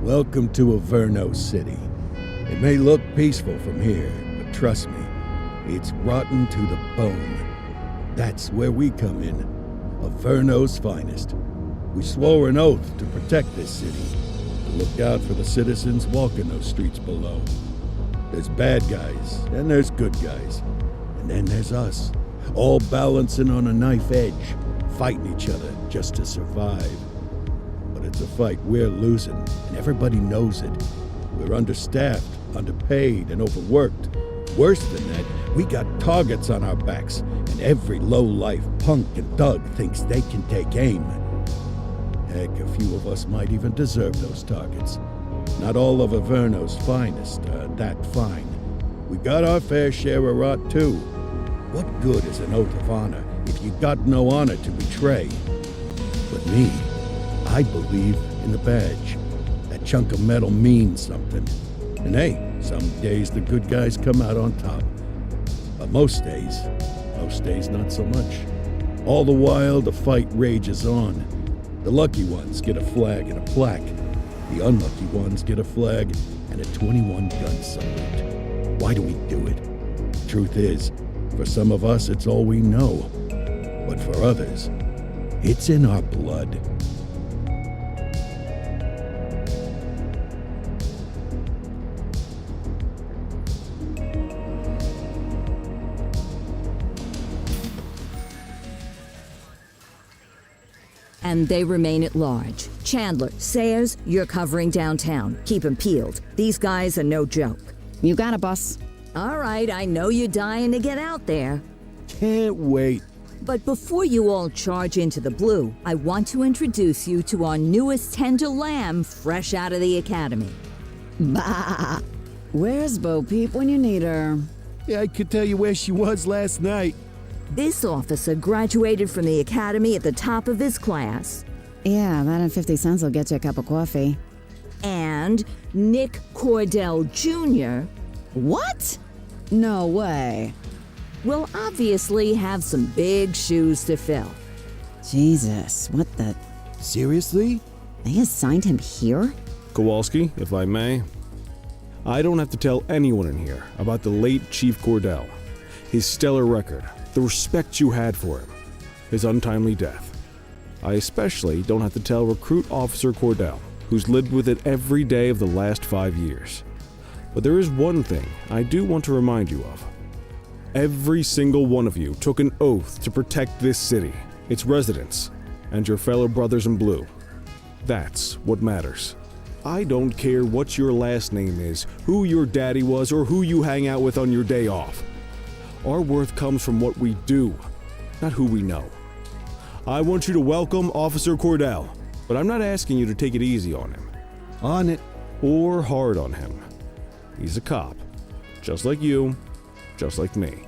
Welcome to Averno City. It may look peaceful from here, but trust me, it's rotten to the bone. That's where we come in, Averno's finest. We swore an oath to protect this city, to look out for the citizens walking those streets below. There's bad guys, and there's good guys. And then there's us, all balancing on a knife edge, fighting each other just to survive. But it's a fight we're losing, and everybody knows it. We're understaffed, underpaid, and overworked. Worse than that, we got targets on our backs, and every low-life punk and thug thinks they can take aim. Heck, a few of us might even deserve those targets. Not all of Averno's finest are that fine. We got our fair share of rot, too. What good is an oath of honor if you got no honor to betray? But me, I believe in the badge. That chunk of metal means something. And hey, some days the good guys come out on top. But most days not so much. All the while, the fight rages on. The lucky ones get a flag and a plaque. The unlucky ones get a flag and a 21-gun salute. Why do we do it? Truth is, for some of us, it's all we know. But for others, it's in our blood. And they remain at large. Chandler, Sayers, you're covering downtown. Keep 'em peeled. These guys are no joke. You got it, boss. All right, I know you're dying to get out there. Can't wait. But before you all charge into the blue, I want to introduce you to our newest tender lamb fresh out of the academy. Bah! Where's Bo Peep when you need her? Yeah, I could tell you where she was last night. This officer graduated from the academy at the top of his class. Yeah, that and 50 cents will get you a cup of coffee. And Nick Cordell Jr. What? No way. will obviously have some big shoes to fill. Jesus, what the... Seriously? They assigned him here? Kowalski, if I may. I don't have to tell anyone in here about the late Chief Cordell, his stellar record, the respect you had for him, his untimely death. I especially don't have to tell Recruit Officer Cordell, who's lived with it every day of the last 5 years. But there is one thing I do want to remind you of. Every single one of you took an oath to protect this city, its residents, and your fellow brothers in blue. That's what matters. I don't care what your last name is, who your daddy was, or who you hang out with on your day off. Our worth comes from what we do, not who we know. I want you to welcome Officer Cordell, but I'm not asking you to take it easy on him. On it. Or hard on him. He's a cop, just like you, just like me.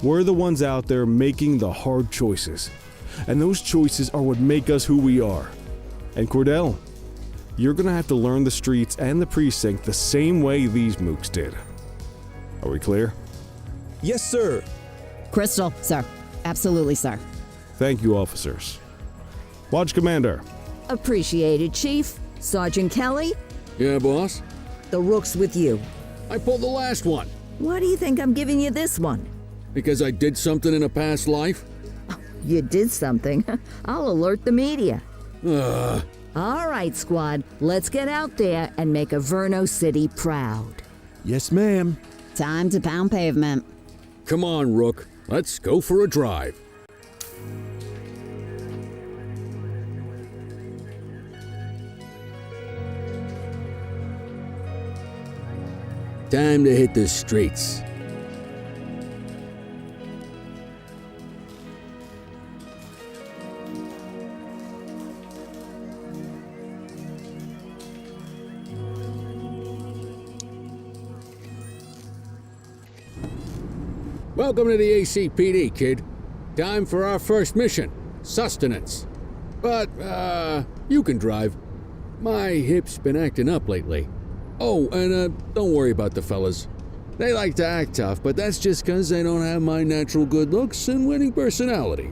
We're the ones out there making the hard choices, and those choices are what make us who we are. And Cordell, you're gonna have to learn the streets and the precinct the same way these mooks did. Are we clear? Yes, sir. Crystal, sir. Absolutely, sir. Thank you, officers. Watch Commander. Appreciated, Chief. Sergeant Kelly, Yeah, boss? the rook's with you. I pulled the last one. Why do you think I'm giving you this one? Because I did something in a past life? You did something. I'll alert the media. Ugh. All right, squad. Let's get out there and make Averno City proud. Yes, ma'am. Time to pound pavement. Come on, Rook. Let's go for a drive. Time to hit the streets. Welcome to the ACPD, kid. Time for our first mission, sustenance. But, you can drive. My hip's been acting up lately. Oh, and don't worry about the fellas. They like to act tough, but that's just 'cause they don't have my natural good looks and winning personality.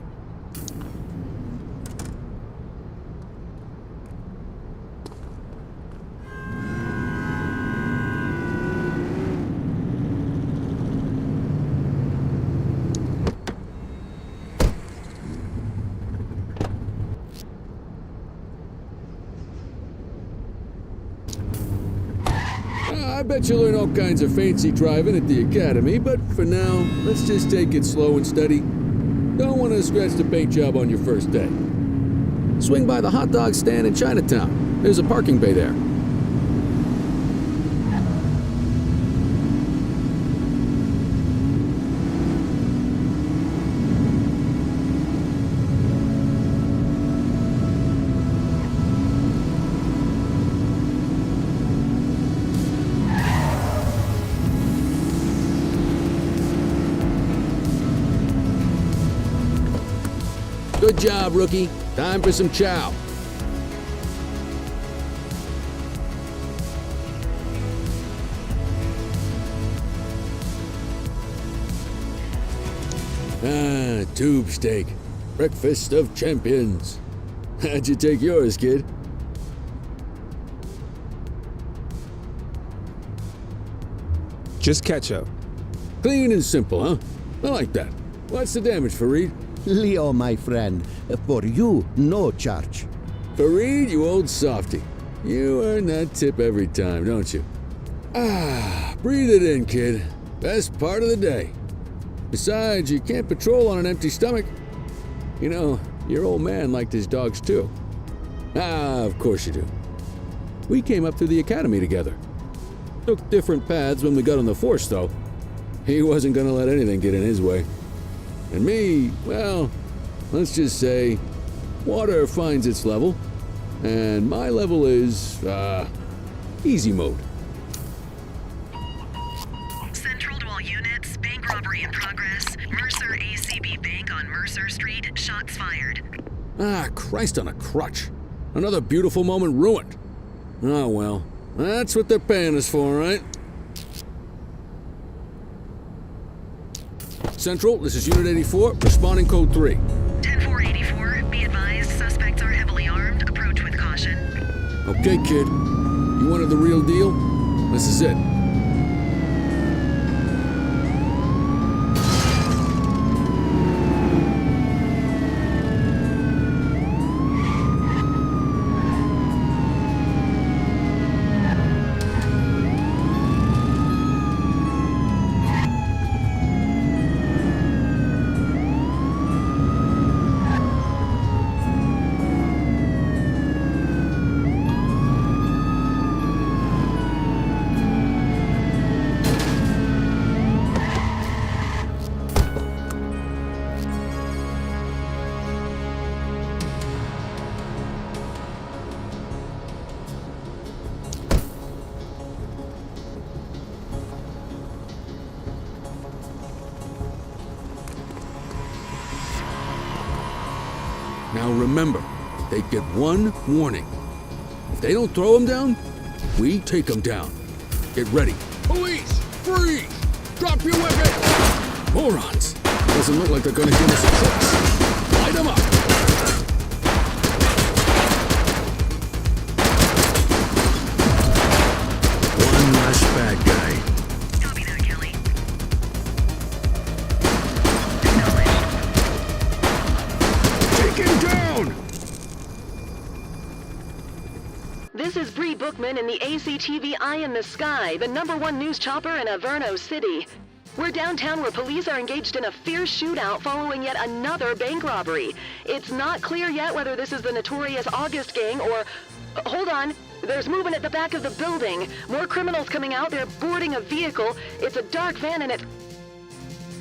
I bet you'll learn all kinds of fancy driving at the academy, but for now, let's just take it slow and steady. Don't want to scratch the paint job on your first day. Swing by the hot dog stand in Chinatown. There's a parking bay there. Good job, rookie. Time for some chow. Tube steak. Breakfast of champions. How'd you take yours, kid? Just ketchup. Clean and simple, huh? I like that. What's the damage, Fareed? Leo, my friend, for you, no charge. Fareed, you old softy. You earn that tip every time, don't you? Breathe it in, kid. Best part of the day. Besides, you can't patrol on an empty stomach. You know, your old man liked his dogs too. Of course you do. We came up through the academy together. Took different paths when we got on the force, though. He wasn't gonna let anything get in his way. And me, well, let's just say, water finds its level, and my level is, easy mode. Central to all units, bank robbery in progress. Mercer ACB Bank on Mercer Street, shots fired. Christ on a crutch. Another beautiful moment ruined. Oh well, that's what they're paying us for, right? Central, this is Unit 84, responding code 3. 10-484, be advised, suspects are heavily armed. Approach with caution. Okay, kid. You wanted the real deal? This is it. Now remember, they get one warning. If they don't throw them down, we take them down. Get ready. Police! Freeze! Drop your weapon! Morons! Doesn't look like they're gonna give us a choice. Light them up! One less bad guy. Copy that, Kelly. Take him down! This is Bree Bookman in the ACTV Eye in the Sky, the #1 news chopper in Averno City. We're downtown where police are engaged in a fierce shootout following yet another bank robbery. It's not clear yet whether this is the notorious August gang or... hold on. There's movement at the back of the building. More criminals coming out. They're boarding a vehicle. It's a dark van and it...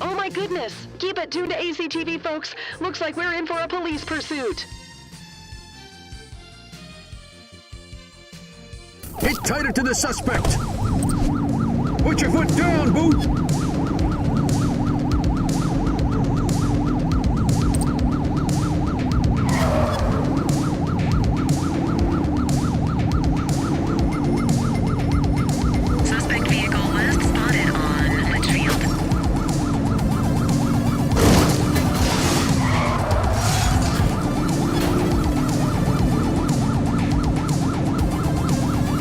oh my goodness. Keep it tuned to ACTV, folks. Looks like we're in for a police pursuit. Get tighter to the suspect! Put your foot down, Boot! Suspect vehicle last spotted on Litchfield.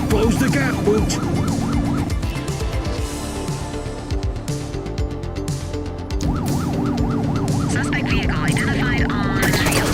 Close the gap, Boot! Suspect vehicle identified on Litchfield.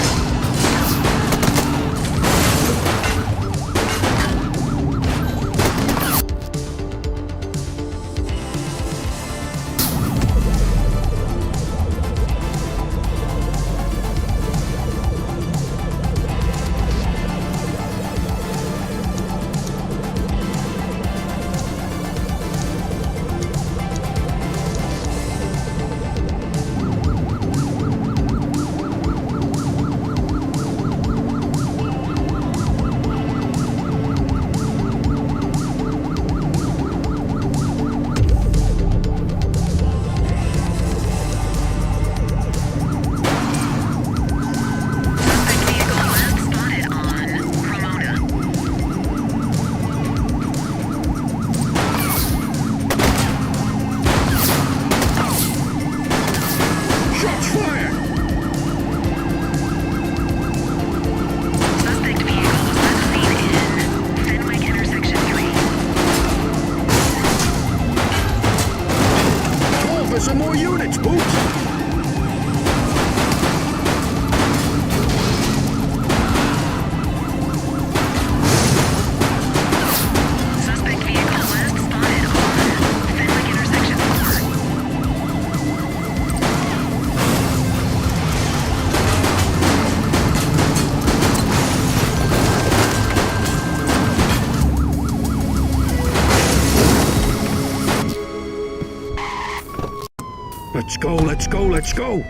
Let's go, let's go, let's go!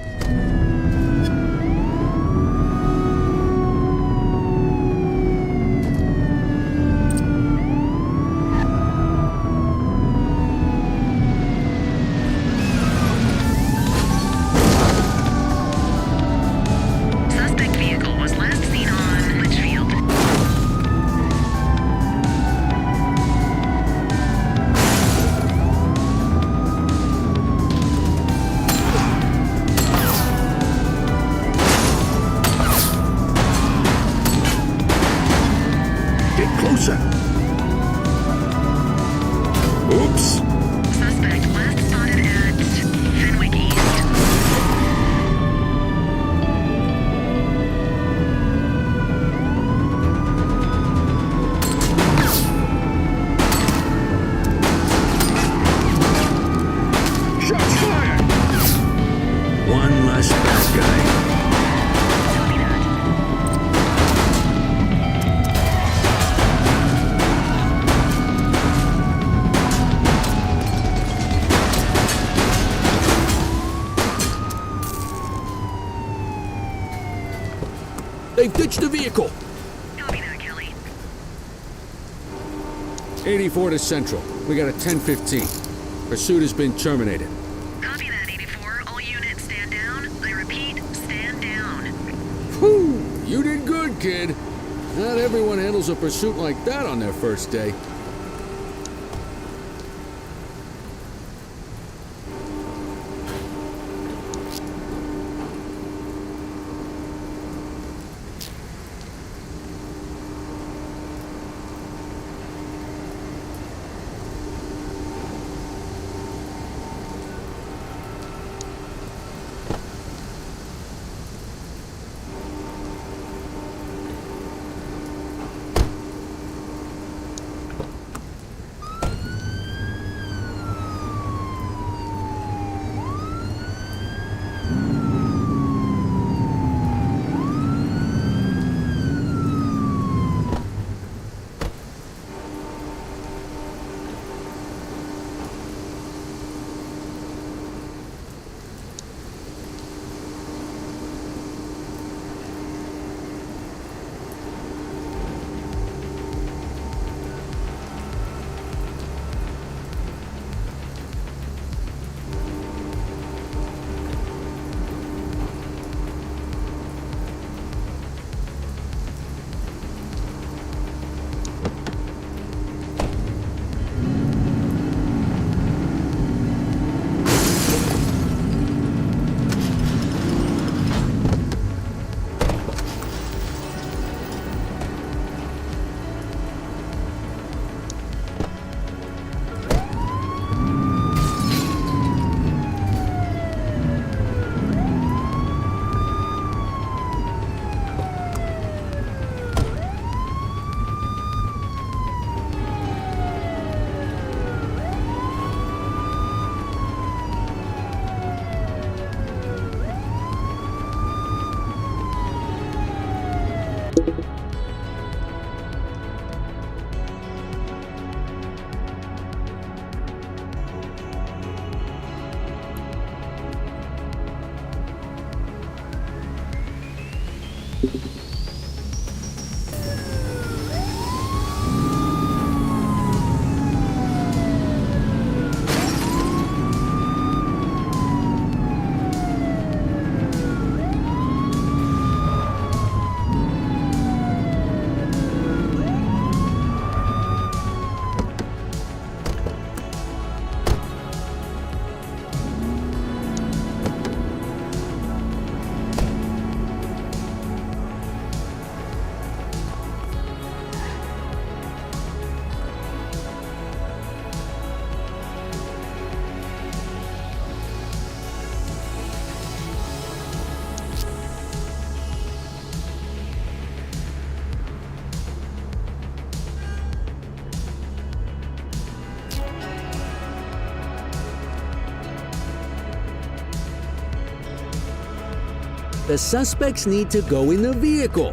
Suspect vehicle was last seen on Litchfield. Get closer! Oops! Suspect last spotted at Fenwick East. Shots fired! One less bad guy. Copy that. They've ditched the vehicle. Copy that, Kelly. 84 to Central. We got a 10:15. Pursuit has been terminated. Copy that, 84. All units stand down. I repeat, stand down. Whew! You did good, kid. Not everyone handles a pursuit like that on their first day. The suspects need to go in the vehicle.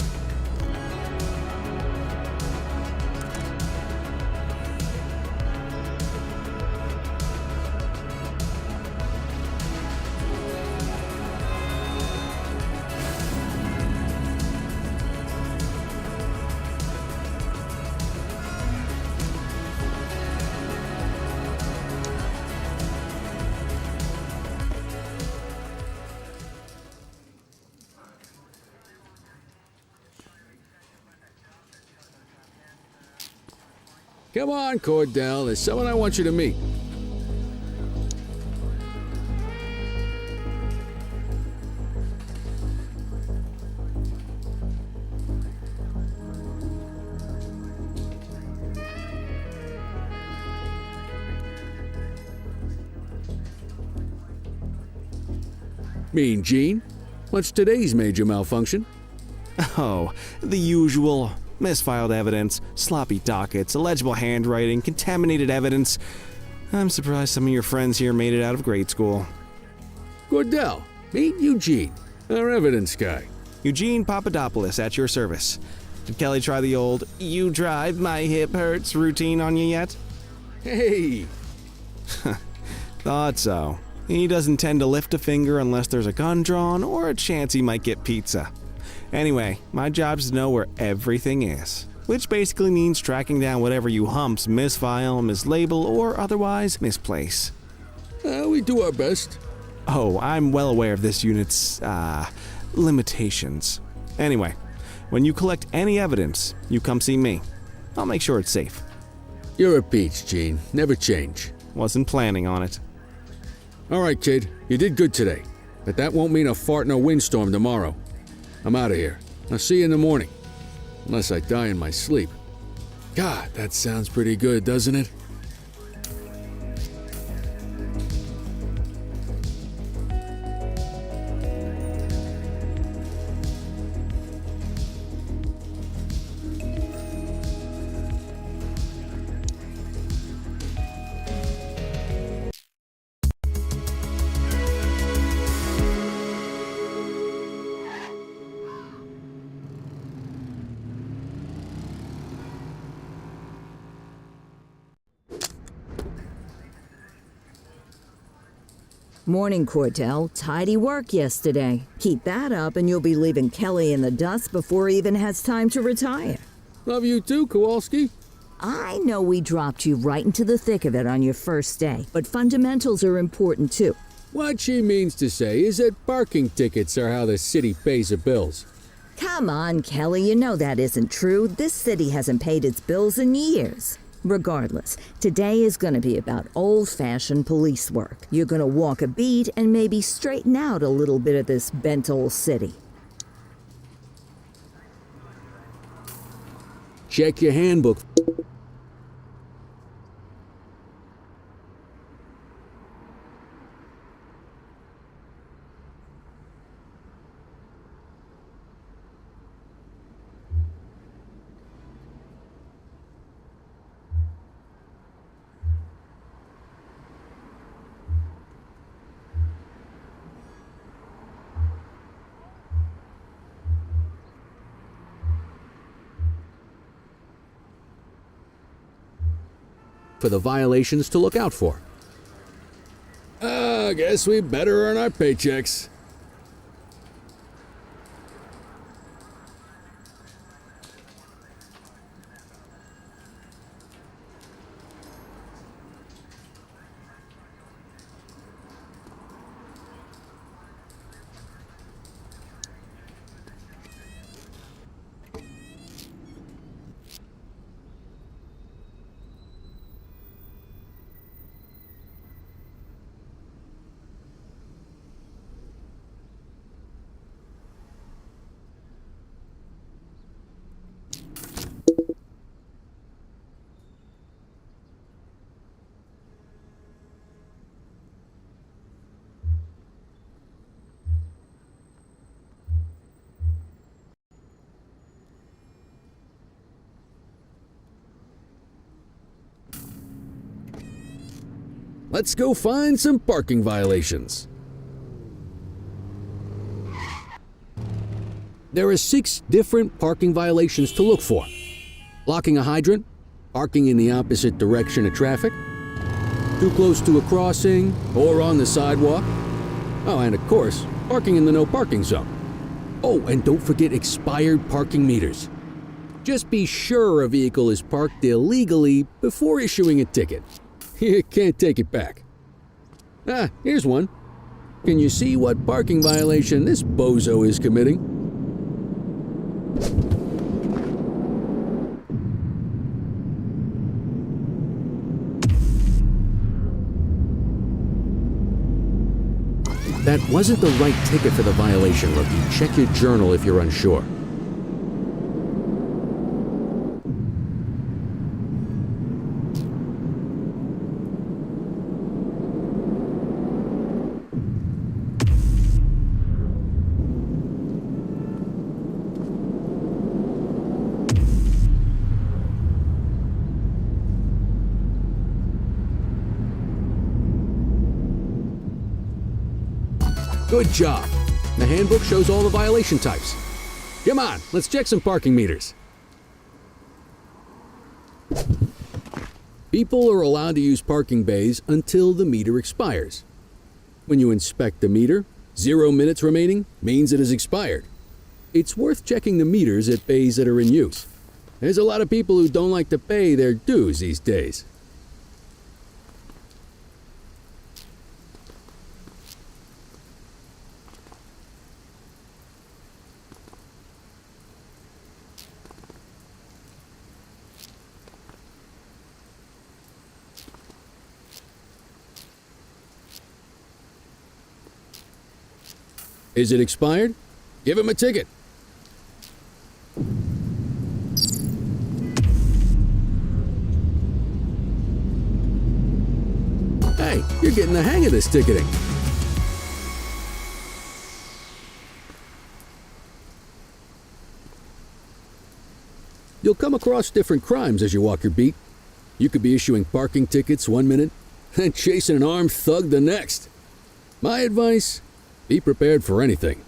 Come on, Cordell. There's someone I want you to meet. Mean Gene? What's today's major malfunction? Oh, the usual. Misfiled evidence, sloppy dockets, illegible handwriting, contaminated evidence. I'm surprised some of your friends here made it out of grade school. Cordell, meet Eugene, our evidence guy. Eugene Papadopoulos at your service. Did Kelly try the old "you drive, my hip hurts" routine on you yet? Hey! Thought so. He doesn't tend to lift a finger unless there's a gun drawn or a chance he might get pizza. Anyway, my job's to know where everything is, which basically means tracking down whatever you humps misfile, mislabel, or otherwise misplace. We do our best. Oh, I'm well aware of this unit's, limitations. Anyway, when you collect any evidence, you come see me. I'll make sure it's safe. You're a peach, Gene. Never change. Wasn't planning on it. All right, kid. You did good today. But that won't mean a fart in a windstorm tomorrow. I'm out of here. I'll see you in the morning. Unless I die in my sleep. God, that sounds pretty good, doesn't it? Morning, Cordell. Tidy work yesterday. Keep that up and you'll be leaving Kelly in the dust before he even has time to retire. Love you too, Kowalski. I know we dropped you right into the thick of it on your first day, but fundamentals are important too. What she means to say is that parking tickets are how the city pays the bills. Come on, Kelly, you know that isn't true. This city hasn't paid its bills in years. Regardless, today is going to be about old-fashioned police work. You're going to walk a beat and maybe straighten out a little bit of this bent old city. Check your handbook. For the violations to look out for. I guess we better earn our paychecks. Let's go find some parking violations. There are 6 different parking violations to look for. Blocking a hydrant, parking in the opposite direction of traffic, too close to a crossing or on the sidewalk. Oh, and of course, parking in the no parking zone. Oh, and don't forget expired parking meters. Just be sure a vehicle is parked illegally before issuing a ticket. You can't take it back. Ah, here's one. Can you see what parking violation this bozo is committing? That wasn't the right ticket for the violation, rookie. Check your journal if you're unsure. Good job. The handbook shows all the violation types. Come on, let's check some parking meters. People are allowed to use parking bays until the meter expires. When you inspect the meter, 0 minutes remaining means it has expired. It's worth checking the meters at bays that are in use. There's a lot of people who don't like to pay their dues these days. Is it expired? Give him a ticket. Hey, you're getting the hang of this ticketing. You'll come across different crimes as you walk your beat. You could be issuing parking tickets 1 minute and chasing an armed thug the next. My advice: be prepared for anything.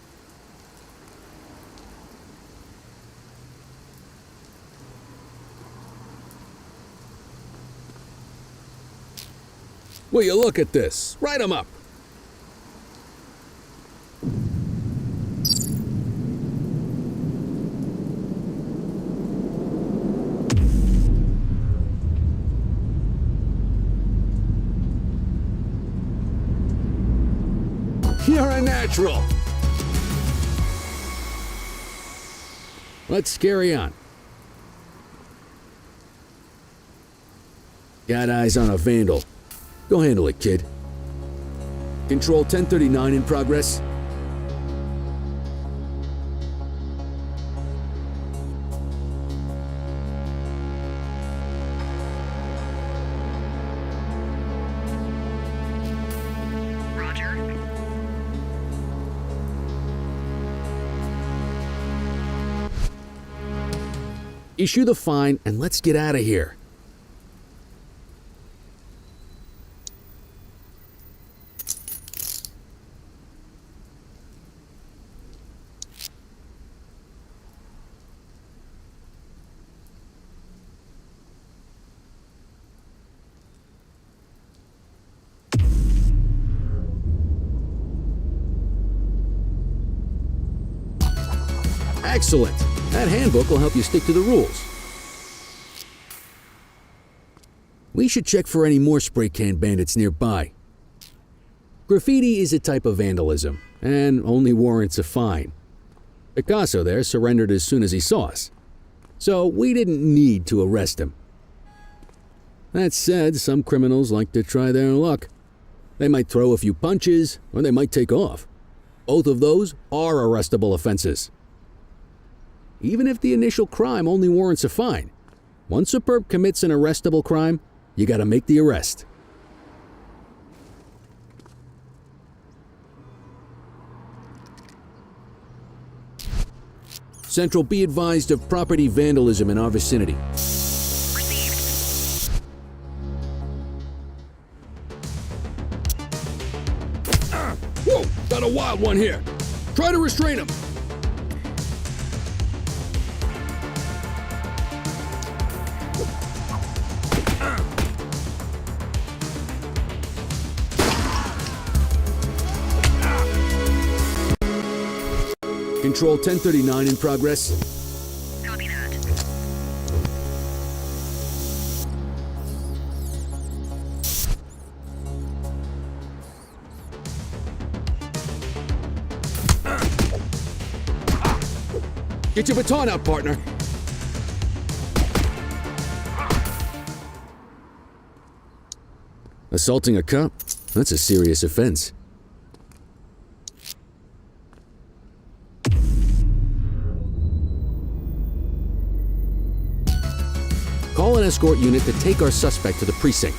Will you look at this? Write 'em up. You're a natural. Let's carry on. Got eyes on a vandal. Go handle it, kid. Control 1039 in progress. Roger. Issue the fine and let's get out of here. Excellent. That handbook will help you stick to the rules. We should check for any more spray can bandits nearby. Graffiti is a type of vandalism and only warrants a fine. Picasso there surrendered as soon as he saw us, so we didn't need to arrest him. That said, some criminals like to try their luck. They might throw a few punches, or they might take off. Both of those are arrestable offenses. Even if the initial crime only warrants a fine, once a perp commits an arrestable crime, you gotta make the arrest. Central, be advised of property vandalism in our vicinity. Received. Whoa! Got a wild one here. Try to restrain him. Control 1039 in progress. Copy that. Get your baton out, partner. Assaulting a cop? That's a serious offense. Call an escort unit to take our suspect to the precinct.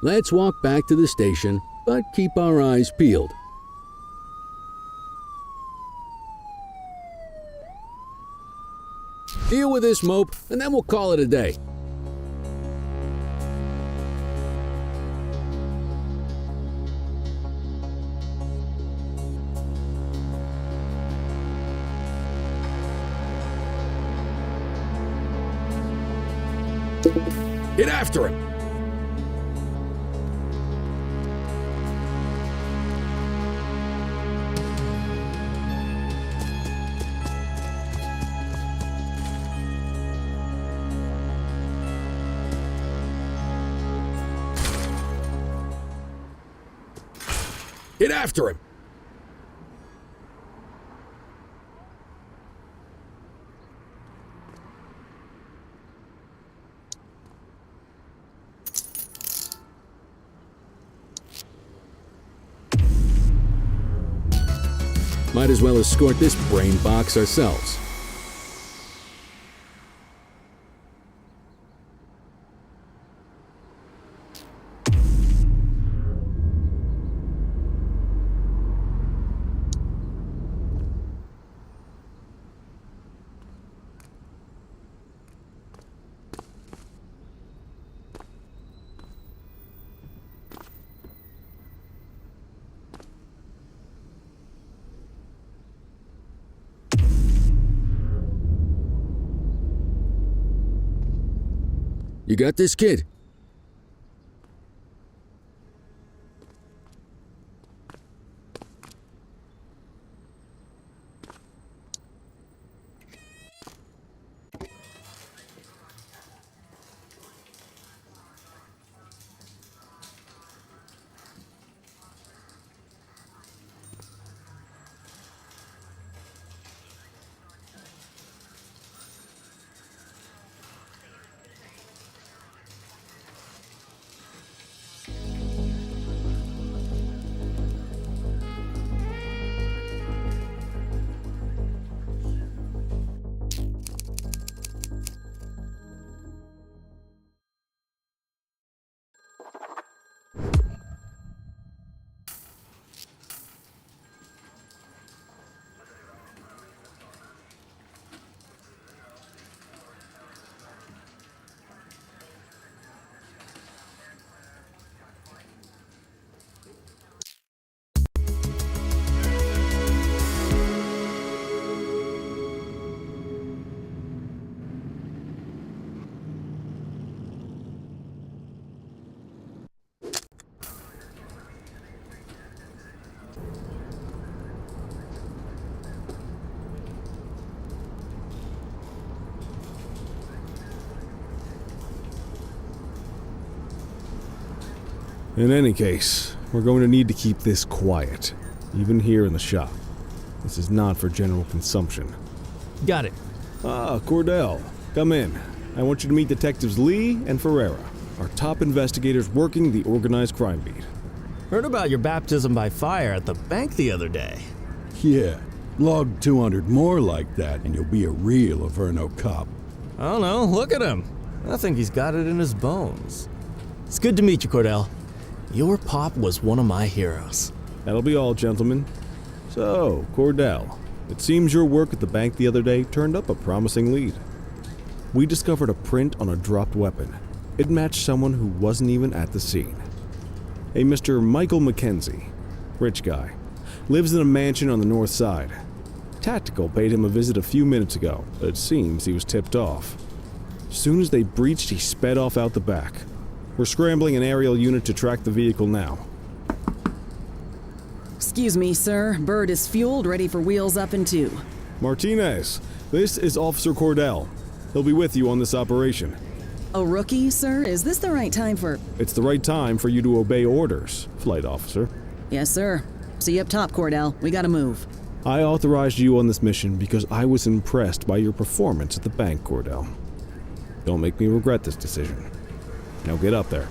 Let's walk back to the station, but keep our eyes peeled. Deal with this mope, and then we'll call it a day. Get after him! Get after him! Might as well escort this brain box ourselves. You got this, kid? In any case, we're going to need to keep this quiet, even here in the shop. This is not for general consumption. Got it. Ah, Cordell, come in. I want you to meet Detectives Lee and Ferreira, our top investigators working the organized crime beat. Heard about your baptism by fire at the bank the other day. Yeah, log 200 more like that and you'll be a real Averno cop. I don't know, look at him. I think he's got it in his bones. It's good to meet you, Cordell. Your pop was one of my heroes. That'll be all, gentlemen. So, Cordell, it seems your work at the bank the other day turned up a promising lead. We discovered a print on a dropped weapon. It matched someone who wasn't even at the scene. A Mr. Michael Mackenzie, rich guy, lives in a mansion on the north side. Tactical paid him a visit a few minutes ago, but it seems he was tipped off. As soon as they breached, he sped off out the back. We're scrambling an aerial unit to track the vehicle now. Excuse me, sir. Bird is fueled, ready for wheels up in 2. Martinez, This is Officer Cordell. He'll be with you on this operation. A rookie, sir? Is this the right time for... It's the right time for you to obey orders, Flight Officer. Yes, sir. See you up top, Cordell. We gotta move. I authorized you on this mission because I was impressed by your performance at the bank, Cordell. Don't make me regret this decision. Now get up there.